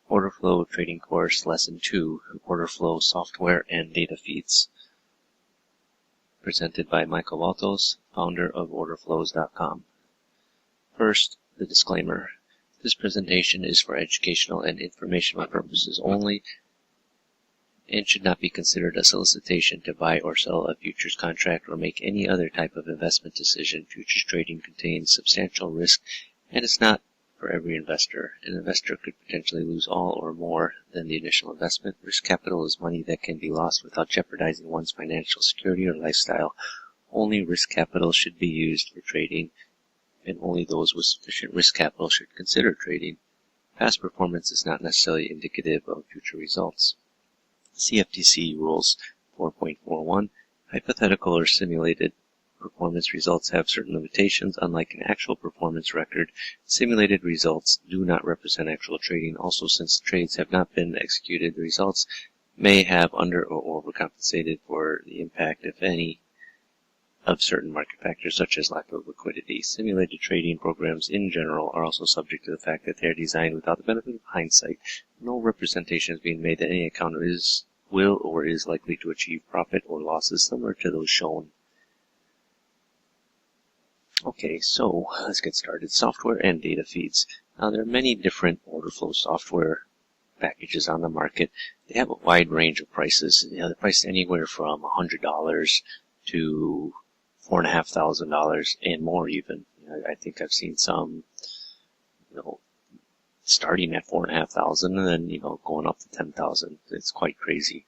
Order Flow Trading Course Lesson 2, Order Flow Software and Data Feeds, presented by Michael Valtos, founder of orderflows.com. First, the disclaimer. This presentation is for educational and informational purposes only and should not be considered a solicitation to buy or sell a futures contract or make any other type of investment decision. Futures trading contains substantial risk and is not for every investor. An investor could potentially lose all or more than the initial investment. Risk capital is money that can be lost without jeopardizing one's financial security or lifestyle. Only risk capital should be used for trading, and only those with sufficient risk capital should consider trading. Past performance is not necessarily indicative of future results. CFTC Rules 4.41. Hypothetical or simulated performance results have certain limitations. Unlike an actual performance record, simulated results do not represent actual trading. Also, since trades have not been executed, the results may have under or overcompensated for the impact, if any, of certain market factors such as lack of liquidity. Simulated trading programs in general are also subject to the fact that they are designed without the benefit of hindsight. No representation is being made that any account will or is likely to achieve profit or losses similar to those shown. Okay, so let's get started. Software and data feeds. Now, there are many different order flow software packages on the market. They have a wide range of prices. They're priced anywhere from $100 to $4,500 and more even. I think I've seen some, starting at $4,500 and then, going up to $10,000. It's quite crazy.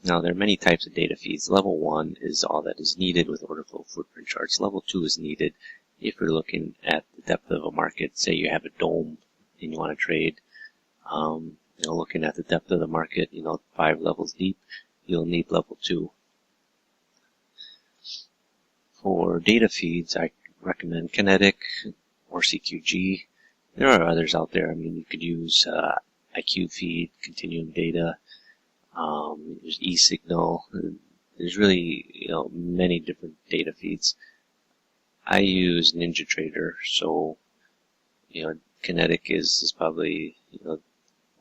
Now, there are many types of data feeds. Level 1 is all that is needed with order flow footprint charts. Level 2 is needed if you're looking at the depth of a market. Say you have a dome and you want to trade, looking at the depth of the market, 5 levels deep, you'll need level 2. For data feeds, I recommend Kinetic or CQG. There are others out there. You could use IQ Feed, Continuum Data. There's eSignal. There's really, many different data feeds. I use NinjaTrader, so, Kinetic is probably,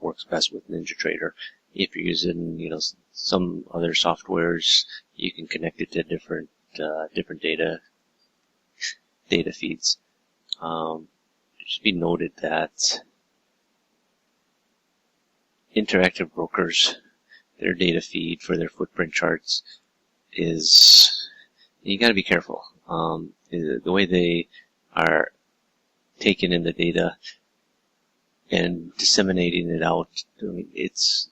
works best with NinjaTrader. If you're using, some other softwares, you can connect it to different data feeds. It should be noted that Interactive Brokers, their data feed for their footprint charts is, you got to be careful. The way they are taking in the data and disseminating it out, it's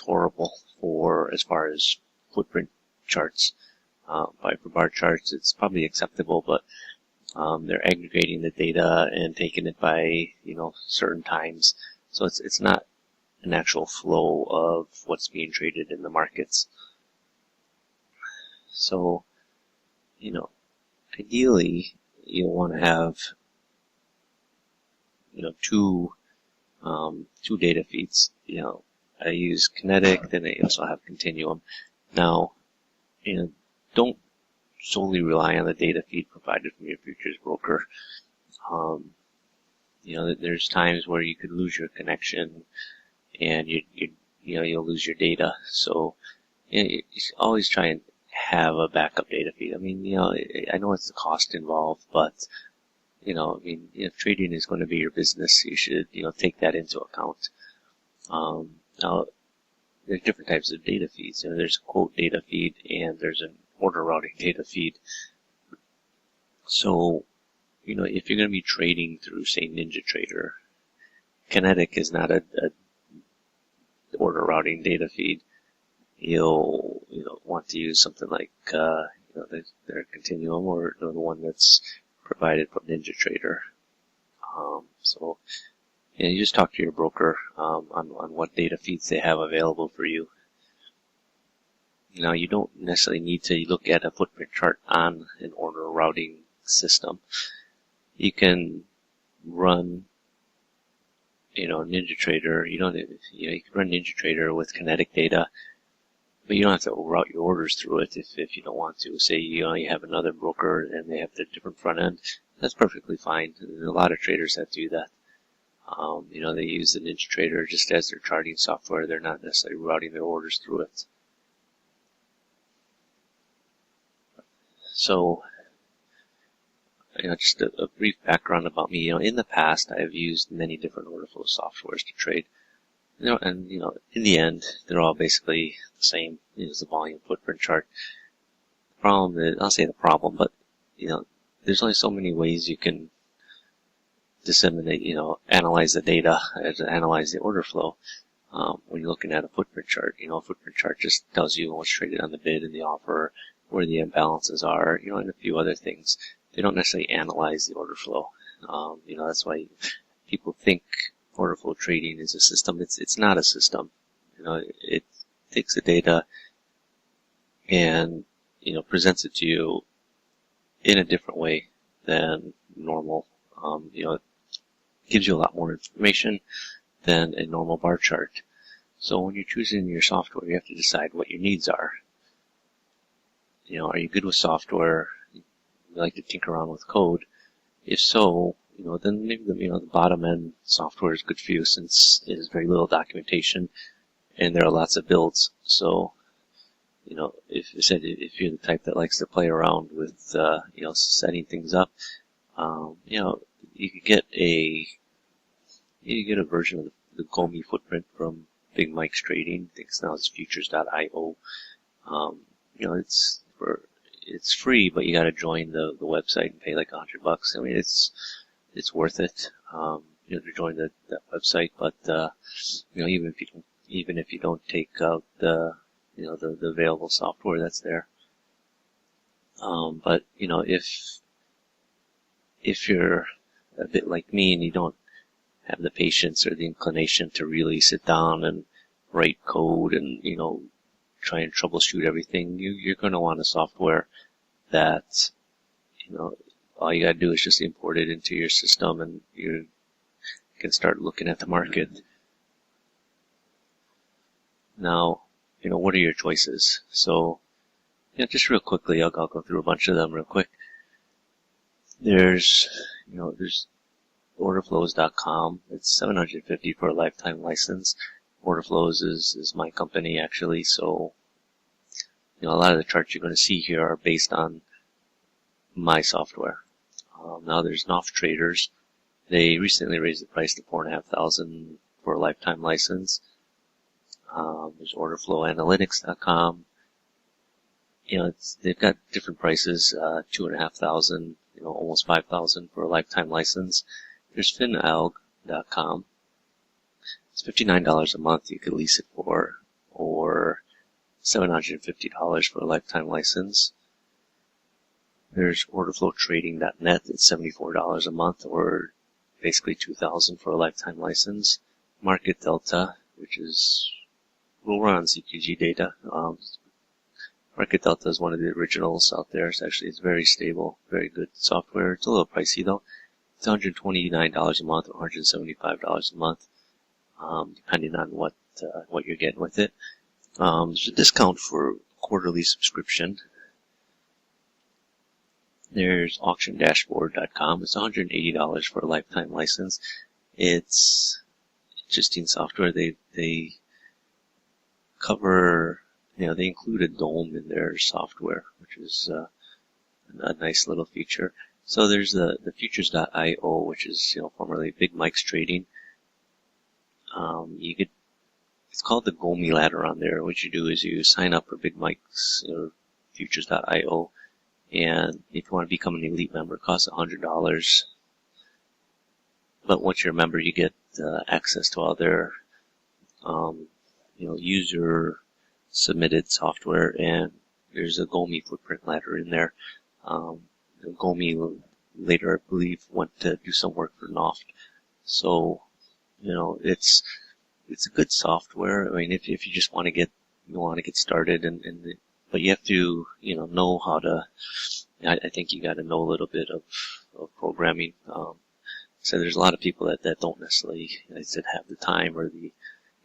horrible for as far as footprint charts. For bar charts, it's probably acceptable, but they're aggregating the data and taking it by certain times, so it's not an actual flow of what's being traded in the markets. So, ideally, you'll want to have, two data feeds. I use Kinetic, then I also have Continuum. Now, don't solely rely on the data feed provided from your futures broker. There's times where you could lose your connection and you'll lose your data. So, you should always try and have a backup data feed. I know it's the cost involved, but, if trading is going to be your business, you should, take that into account. Now, there's different types of data feeds. There's a quote data feed and there's an order routing data feed. So, if you're going to be trading through, say, NinjaTrader, Kinetic is not a order routing data feed. You'll, want to use something like, their Continuum or the one that's provided from NinjaTrader. So, you just talk to your broker on what data feeds they have available for you. Now, you don't necessarily need to look at a footprint chart on an order routing system. You can run, NinjaTrader. You can run NinjaTrader with Kinetic data, but you don't have to route your orders through it if you don't want to. Say, you have another broker and they have their different front end. That's perfectly fine. A lot of traders that do that. They use the NinjaTrader just as their charting software. They're not necessarily routing their orders through it. So, just a brief background about me. In the past, I've used many different order flow softwares to trade. In the end, they're all basically the same. It's the volume footprint chart. The problem is, I'll say the problem, but there's only so many ways you can disseminate, analyze the data, analyze the order flow. When you're looking at a footprint chart, a footprint chart just tells you what's traded on the bid and the offer, where the imbalances are, and a few other things. They don't necessarily analyze the order flow. That's why people think order flow trading is a system. It's not a system. It takes the data and, presents it to you in a different way than normal. It gives you a lot more information than a normal bar chart. So when you're choosing your software, you have to decide what your needs are. Are you good with software? You like to tinker around with code? If so, then maybe the bottom end software is good for you, since it has very little documentation and there are lots of builds. So, if you're the type that likes to play around with, setting things up, you could get a version of the Gomi footprint from Big Mike's Trading. I think now it's futures.io. It's free, but you got to join the website and pay like $100. I mean, it's worth it, to join that website. But even if you don't take out the available software that's there. But if you're a bit like me and you don't have the patience or the inclination to really sit down and write code and try and troubleshoot everything, you're going to want a software that all you got to do is just import it into your system and you can start looking at the market. Now, what are your choices? So, just real quickly, I'll go through a bunch of them real quick. There's orderflows.com. It's $750 for a lifetime license. Orderflows is my company, actually. So, a lot of the charts you're going to see here are based on my software. Now there's NOF Traders. They recently raised the price to $4,500 for a lifetime license. There's orderflowanalytics.com. They've got different prices, $2,500, almost $5,000 for a lifetime license. There's finalg.com. It's $59 a month you could lease it for, or $750 for a lifetime license. There's orderflowtrading.net. It's $74 a month, or basically $2,000 for a lifetime license. Market Delta, which will run on CQG data. Market Delta is one of the originals out there. It's very stable, very good software. It's a little pricey though. It's $129 a month or $175 a month, depending on what you're getting with it. There's a discount for quarterly subscription. There's auctiondashboard.com. It's $180 for a lifetime license. It's interesting software. They cover, they include a DOM in their software, which is a nice little feature. So there's the futures.io, which is, formerly Big Mike's Trading. It's called the Gomi ladder on there. What you do is you sign up for Big Mike's, futures.io. And if you want to become an elite member, it costs $100. But once you're a member, you get access to all their, user-submitted software, and there's a Gomi footprint ladder in there. Gomi later, I believe, went to do some work for NOF. So, it's a good software. I mean, if you just want to get started, but you have to, know how to. I think you got to know a little bit of programming. So there's a lot of people that don't necessarily, have the time or the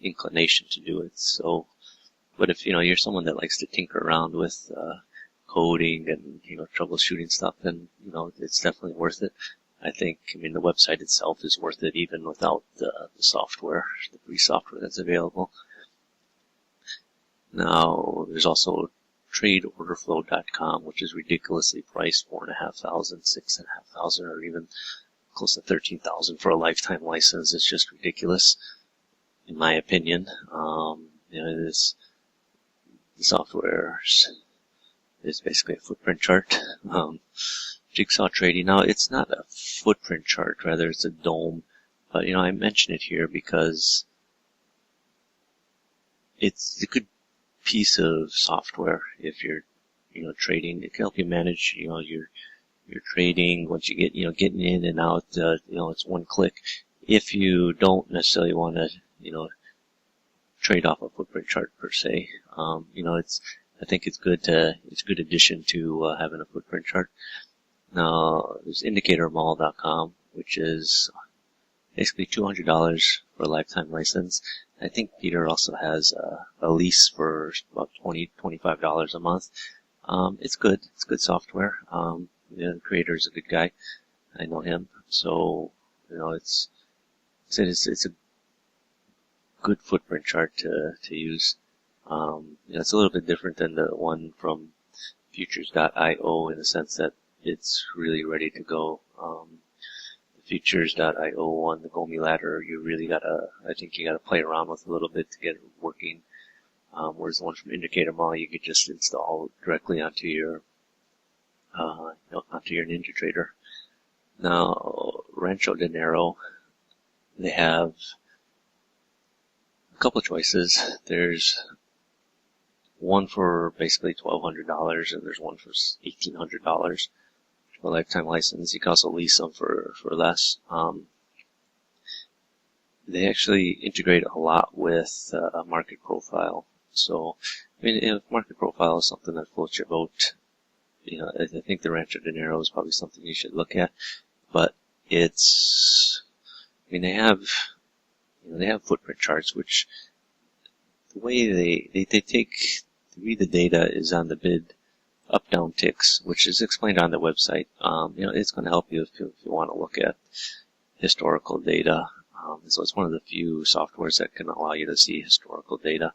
inclination to do it. So, but if you're someone that likes to tinker around with coding and troubleshooting stuff, then it's definitely worth it. I think, I mean, the website itself is worth it even without the software, the free software that's available. Now, there's also TradeOrderflow.com, which is ridiculously priced, $4,500, $6,500, or even close to $13,000 for a lifetime license. It's just ridiculous, in my opinion. The software is basically a footprint chart. Jigsaw trading. Now, it's not a footprint chart, rather it's a dome. But, I mention it here because it's a good piece of software if you're, trading. It can help you manage, your trading. Once you get, getting in and out, it's one click. If you don't necessarily want to, trade off a footprint chart per se, I think it's good it's a good addition to having a footprint chart. Now, there's IndicatorMall.com, which is basically $200 for a lifetime license. I think Peter also has a lease for about $25 a month. It's good. It's good software. The creator is a good guy. I know him. So, it's a good footprint chart to use. It's a little bit different than the one from Futures.io in the sense that it's really ready to go. The Futures.io one, the Gomi ladder, I think you gotta play around with a little bit to get it working. Whereas the one from Indicator Mall, you could just install directly onto your NinjaTrader. Now, Rancho Dinero, they have a couple of choices. There's one for basically $1,200, and there's one for $1,800 for a lifetime license. You can also lease them for less. They actually integrate a lot with a market profile. So, if market profile is something that floats your boat, I think the Rancho Dinero is probably something you should look at. But they have footprint charts, which the way they read the data is on the bid up-down ticks, which is explained on the website. It's going to help you if you want to look at historical data. So it's one of the few softwares that can allow you to see historical data.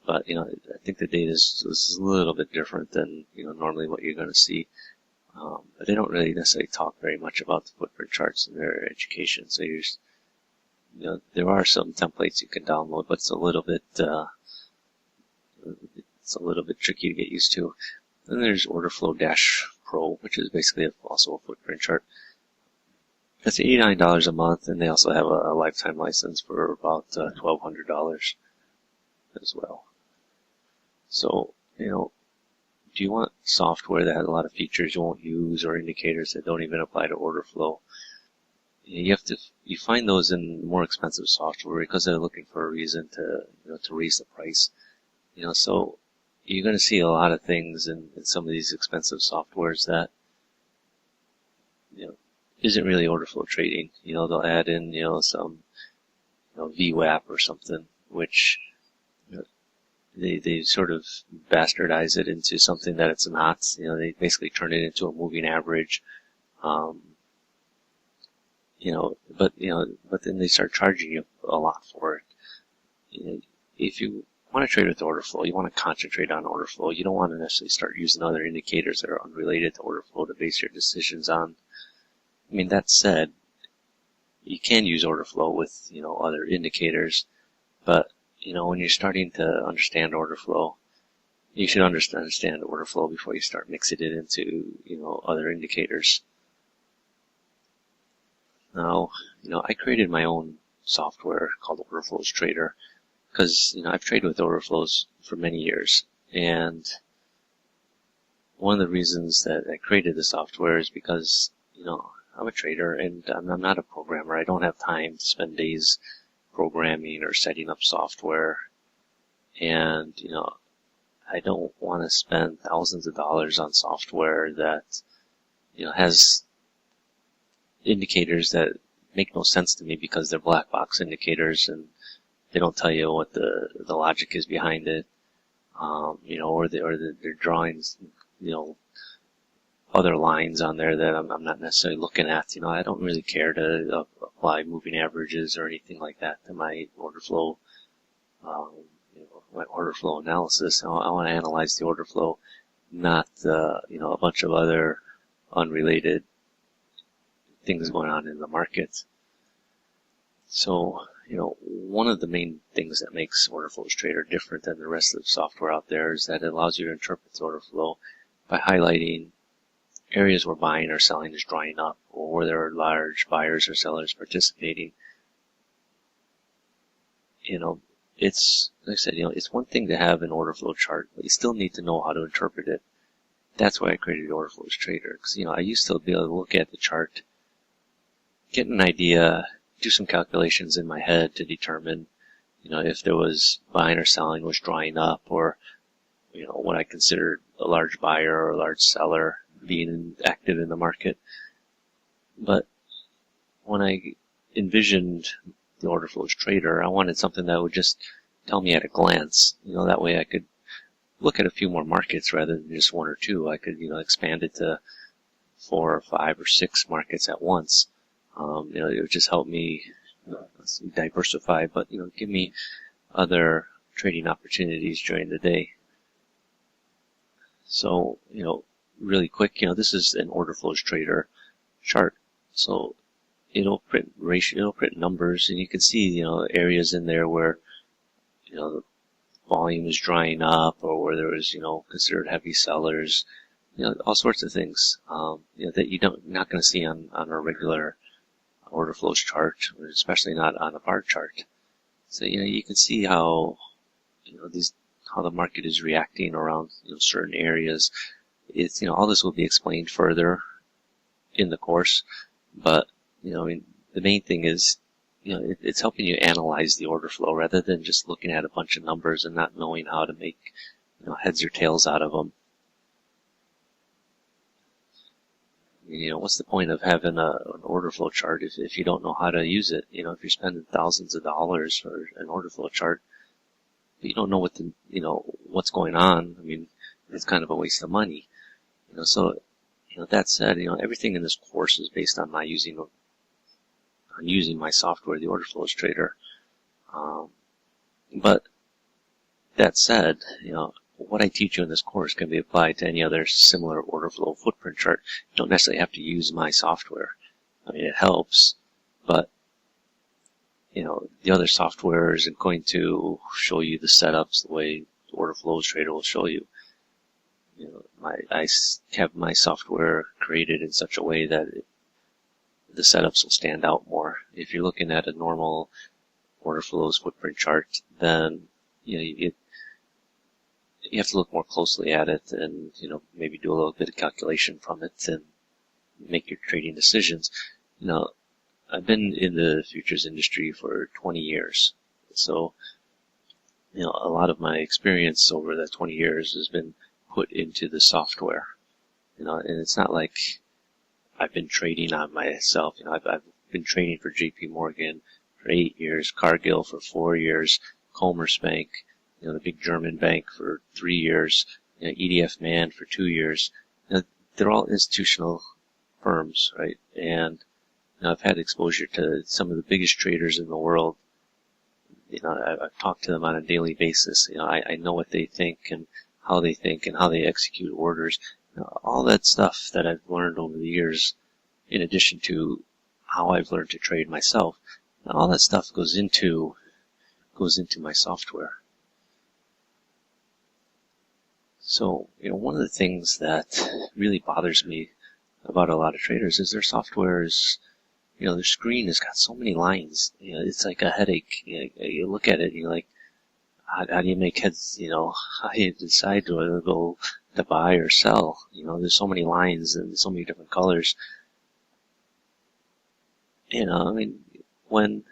But, I think the data is a little bit different than, normally what you're going to see. But they don't really necessarily talk very much about the footprint charts in their education. So there are some templates you can download, but it's a little bit tricky to get used to. Then there's OrderFlow-Pro, which is basically also a footprint chart. That's $89 a month, and they also have a lifetime license for about $1,200 as well. So, do you want software that has a lot of features you won't use or indicators that don't even apply to order flow? You find those in more expensive software because they're looking for a reason to raise the price. So you're going to see a lot of things in some of these expensive softwares that, isn't really order flow trading. They'll add in, some, VWAP or something, which, they sort of bastardize it into something that it's not. They basically turn it into a moving average. But then they start charging you a lot for it. If you want to trade with order flow, you want to concentrate on order flow. You don't want to necessarily start using other indicators that are unrelated to order flow to base your decisions on. That said, you can use order flow with, other indicators, but, when you're starting to understand order flow, you should understand order flow before you start mixing it into, other indicators. Now, I created my own software called Order Flows Trader because, I've traded with order flows for many years. And one of the reasons that I created the software is because, I'm a trader and I'm not a programmer. I don't have time to spend days programming or setting up software. And, I don't want to spend thousands of dollars on software that, has indicators that make no sense to me because they're black box indicators and they don't tell you what the logic is behind it, or their drawings, other lines on there that I'm not necessarily looking at. I don't really care to apply moving averages or anything like that to my order flow, my order flow analysis. I want to analyze the order flow, not a bunch of other unrelated things going on in the market. So, one of the main things that makes Order Flows Trader different than the rest of the software out there is that it allows you to interpret the order flow by highlighting areas where buying or selling is drying up, or where there are large buyers or sellers participating. It's, like I said, it's one thing to have an order flow chart, but you still need to know how to interpret it. That's why I created the Order Flows Trader, because, I used to be able to look at the chart, get an idea, do some calculations in my head to determine, if there was buying or selling was drying up, or, what I considered a large buyer or a large seller being active in the market. But when I envisioned the Order Flows Trader, I wanted something that would just tell me at a glance. That way I could look at a few more markets rather than just one or two. I could, expand it to 4 or 5 or 6 markets at once. It would just help me diversify, but, give me other trading opportunities during the day. So, really quick, this is an Order Flows Trader chart. So it'll print numbers, and you can see, areas in there where, the volume is drying up, or where there was, considered heavy sellers, all sorts of things, that you're not going to see on a regular order flows chart, especially not on a bar chart. So, you can see how, how the market is reacting around, certain areas. It's, all this will be explained further in the course, but, the main thing is, it's helping you analyze the order flow rather than just looking at a bunch of numbers and not knowing how to make, heads or tails out of them. What's the point of having an order flow chart if you don't know how to use it? If you're spending thousands of dollars for an order flow chart, but you don't know what's going on, it's kind of a waste of money. So, that said, everything in this course is based on using my software, the Order Flows Trader. But that said, what I teach you in this course can be applied to any other similar order flow footprint chart. You don't necessarily have to use my software. It helps, but the other software isn't going to show you the setups the way the Order Flows Trader will show you. I have my software created in such a way that the setups will stand out more. If you're looking at a normal order flows footprint chart, then you have to look more closely at it and maybe do a little bit of calculation from it and make your trading decisions. I've been in the futures industry for 20 years, so a lot of my experience over that 20 years has been put into the software. And it's not like I've been trading on myself. I've been trading for JP Morgan for 8 years, Cargill for 4 years, Commerzbank, the big German bank, for 3 years, EDF Man for 2 years. They're all institutional firms, right? And I've had exposure to some of the biggest traders in the world. I've talked to them on a daily basis. I know what they think and how they execute orders. All that stuff that I've learned over the years, in addition to how I've learned to trade myself, all that stuff goes into my software. So, one of the things that really bothers me about a lot of traders is their software is, their screen has got so many lines. It's like a headache. You look at it and you're like, how do you make heads, how do you decide whether to go to buy or sell? There's so many lines and so many different colors. When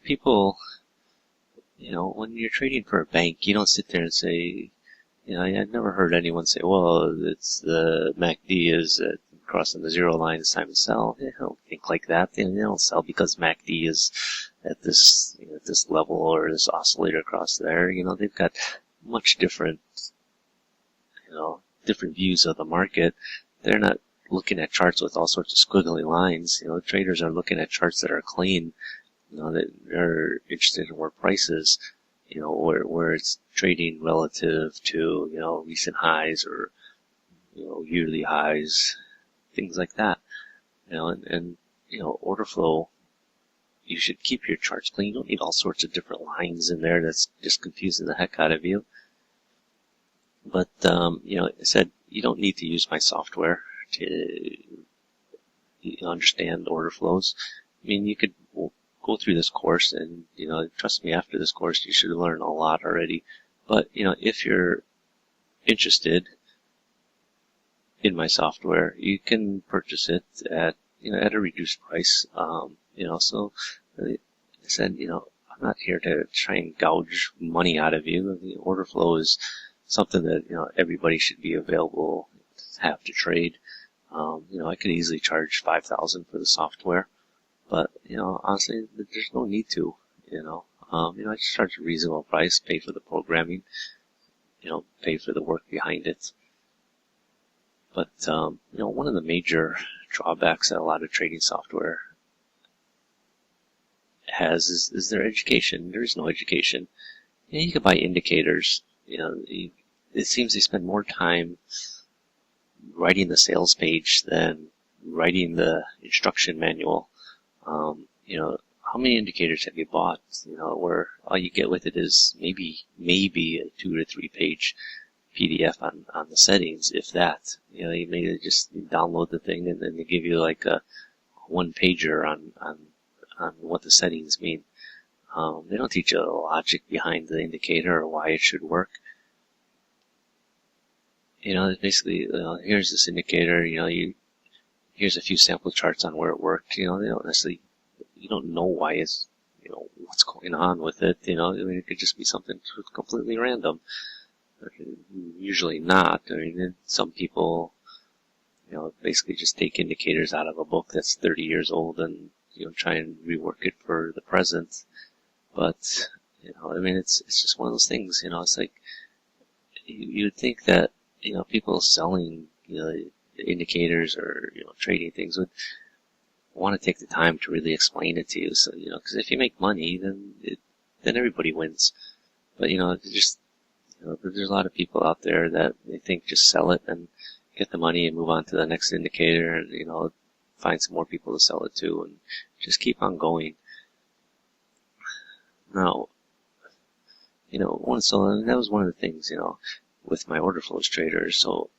people, when you're trading for a bank, you don't sit there and say, I've never heard anyone say, well, it's the MACD is crossing the zero line, it's time to sell. They don't think like that. They don't sell because MACD is at this level or this oscillator across there. They've got much different, different views of the market. they're not looking at charts with all sorts of squiggly lines. Traders are looking at charts that are clean. That they're interested in where prices, where it's trading relative to, recent highs or, yearly highs, things like that. And order flow, you should keep your charts clean. You don't need all sorts of different lines in there. That's just confusing the heck out of you. But, I said, you don't need to use my software to understand order flows. I mean, you could go through this course and, trust me, after this course, you should have learned a lot already. But, if you're interested in my software, you can purchase it at a reduced price. So I said, I'm not here to try and gouge money out of you. The order flow is something that, everybody should be available to have to trade. I could easily charge $5,000 for the software, but, honestly, there's no need to, I just charge a reasonable price, pay for the programming, pay for the work behind it. But, one of the major drawbacks that a lot of trading software has is their education. There is no education. You can buy indicators. It seems they spend more time writing the sales page than writing the instruction manual. How many indicators have you bought, where all you get with it is maybe a 2 to 3 page PDF on the settings, if that. You may just download the thing and then they give you like a 1-pager on what the settings mean. They don't teach you the logic behind the indicator or why it should work. It's basically, here's this indicator, here's a few sample charts on where it worked. They don't necessarily, you don't know why it's, what's going on with it. It could just be something completely random. Usually not. Some people, basically just take indicators out of a book that's 30 years old and, try and rework it for the present. But, it's just one of those things, it's like, you'd think that, people selling, indicators or, trading things would want to take the time to really explain it to you. So, because if you make money, then everybody wins. But, just, there's a lot of people out there that they think just sell it and get the money and move on to the next indicator and, find some more people to sell it to and just keep on going. Now, so that was one of the things, with my order flows traders. So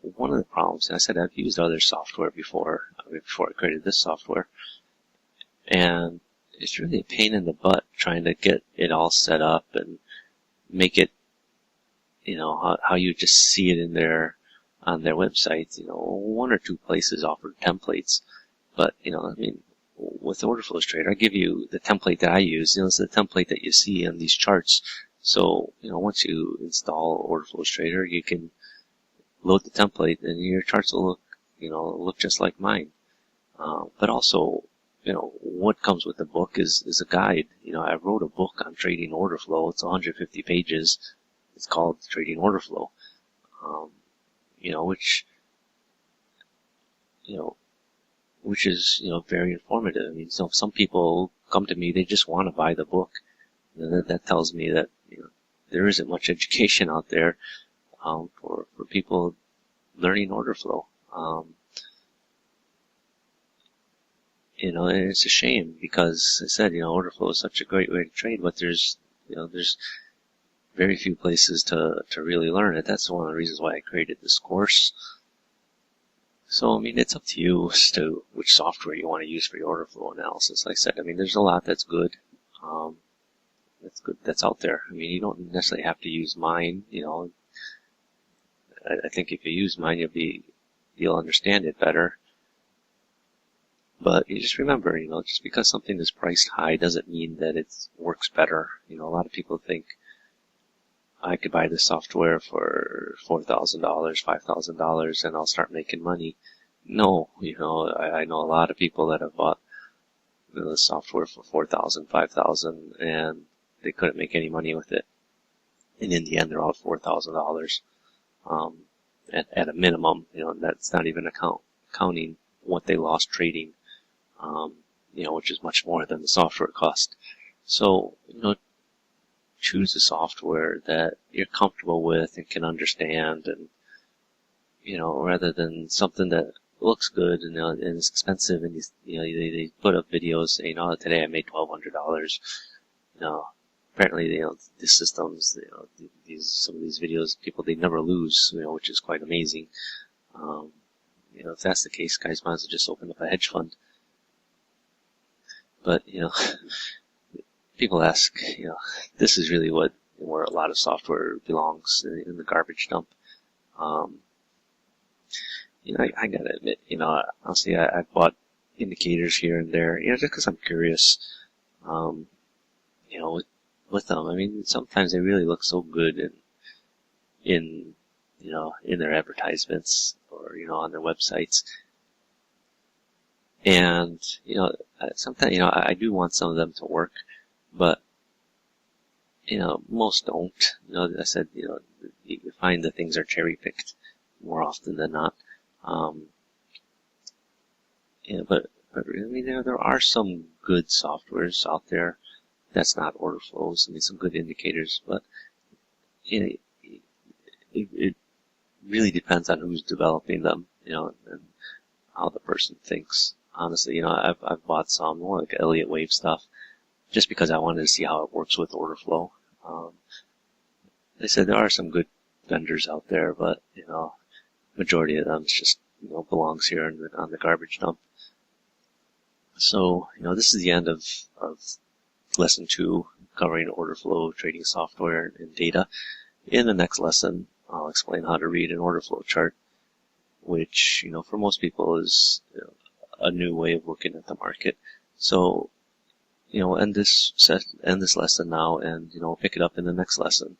one of the problems, and I said I've used other software before I created this software, and it's really a pain in the butt trying to get it all set up and make it, how you just see it in on their website. 1 or 2 places offer templates, but, with Order Flows Trader, I give you the template that I use. It's the template that you see on these charts. So, once you install Order Flows Trader, you can load the template and your charts will look just like mine. But also, what comes with the book is a guide. I wrote a book on trading order flow. It's 150 pages. It's called Trading Order Flow. Which is, very informative. Some people come to me, they just want to buy the book. That tells me that, there isn't much education out there, for people learning order flow. And it's a shame because I said, order flow is such a great way to trade, but there's very few places to really learn it. That's one of the reasons why I created this course. So, it's up to you as to which software you want to use for your order flow analysis. Like I said, there's a lot that's good. That's out there. You don't necessarily have to use mine. I think if you use mine, you'll understand it better. But you just remember, just because something is priced high doesn't mean that it works better. A lot of people think I could buy this software for $4,000, $5,000, and I'll start making money. No, I know a lot of people that have bought the software for $4,000, $5,000, and they couldn't make any money with it. And in the end, they're out $4,000. at a minimum. That's not even counting what they lost trading, which is much more than the software cost. So, choose a software that you're comfortable with and can understand, and, rather than something that looks good and is expensive, and they put up videos saying, "Oh, today I made $1,200." Apparently, the systems, some of these videos, people, they never lose, which is quite amazing. If that's the case, guys might as well just open up a hedge fund. But, people ask, this is really where a lot of software belongs, in the garbage dump. I gotta admit, honestly, I've bought indicators here and there, just because I'm curious, with them. I mean, sometimes they really look so good in their advertisements, or, on their websites. And, sometimes, I do want some of them to work, but, most don't. I said, you find that things are cherry-picked more often than not. But I mean, there are some good softwares out there that's not order flows. I mean, some good indicators, but it really depends on who's developing them, and how the person thinks. Honestly, I've bought some more like Elliott Wave stuff just because I wanted to see how it works with order flow. They said there are some good vendors out there, but majority of them just belongs here on the garbage dump. So this is the end of lesson 2, covering order flow, trading software, and data. In the next lesson, I'll explain how to read an order flow chart, which for most people is a new way of looking at the market. So end this lesson now, and pick it up in the next lesson.